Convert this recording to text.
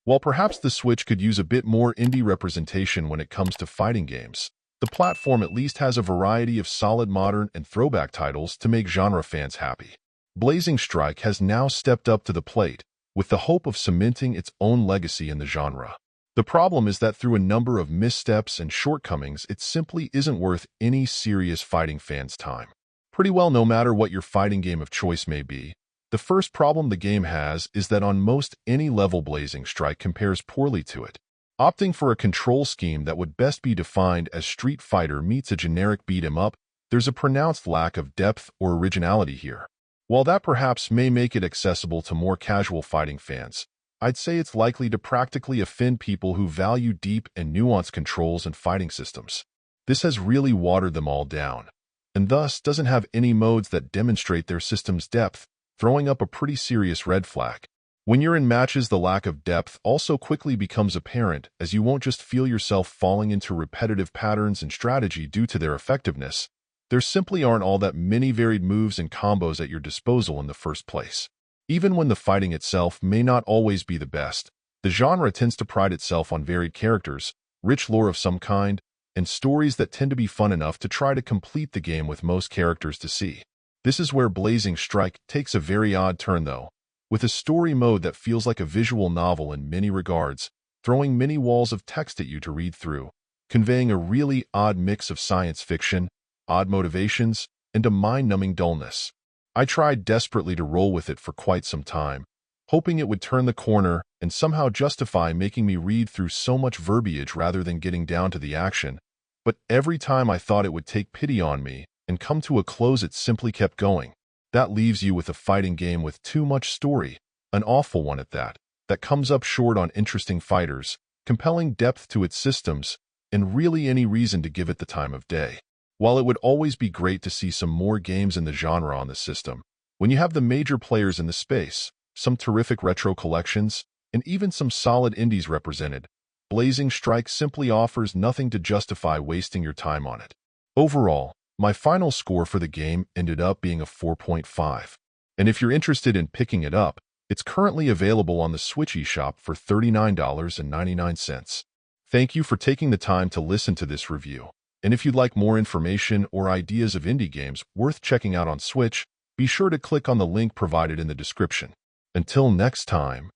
While perhaps the Switch could use a bit more indie representation when it comes to fighting games, the platform at least has a variety of solid modern and throwback titles to make genre fans happy. Blazing Strike has now stepped up to the plate, with the hope of cementing its own legacy in the genre. The problem is that through a number of missteps and shortcomings, it simply isn't worth any serious fighting fan's time. Pretty well, no matter what your fighting game of choice may be, the first problem the game has is that on most any level Blazing Strike compares poorly to it. Opting for a control scheme that would best be defined as Street Fighter meets a generic beat-em-up, there's a pronounced lack of depth or originality here. While that perhaps may make it accessible to more casual fighting fans, I'd say it's likely to practically offend people who value deep and nuanced controls and fighting systems. This has really watered them all down, and thus doesn't have any modes that demonstrate their system's depth, throwing up a pretty serious red flag. When you're in matches, the lack of depth also quickly becomes apparent, as you won't just feel yourself falling into repetitive patterns and strategy due to their effectiveness. There simply aren't all that many varied moves and combos at your disposal in the first place. Even when the fighting itself may not always be the best, the genre tends to pride itself on varied characters, rich lore of some kind, and stories that tend to be fun enough to try to complete the game with most characters to see. This is where Blazing Strike takes a very odd turn, though, with a story mode that feels like a visual novel in many regards, throwing many walls of text at you to read through, conveying a really odd mix of science fiction, odd motivations, and a mind-numbing dullness. I tried desperately to roll with it for quite some time, hoping it would turn the corner and somehow justify making me read through so much verbiage rather than getting down to the action, but every time I thought it would take pity on me and come to a close, it simply kept going. That leaves you with a fighting game with too much story, an awful one at that comes up short on interesting fighters, compelling depth to its systems, and really any reason to give it the time of day. While it would always be great to see some more games in the genre on the system, when you have the major players in the space, some terrific retro collections, and even some solid indies represented, Blazing Strike simply offers nothing to justify wasting your time on it. Overall, my final score for the game ended up being a 4.5. And if you're interested in picking it up, it's currently available on the Switch eShop for $39.99. Thank you for taking the time to listen to this review. And if you'd like more information or ideas of indie games worth checking out on Switch, be sure to click on the link provided in the description. Until next time.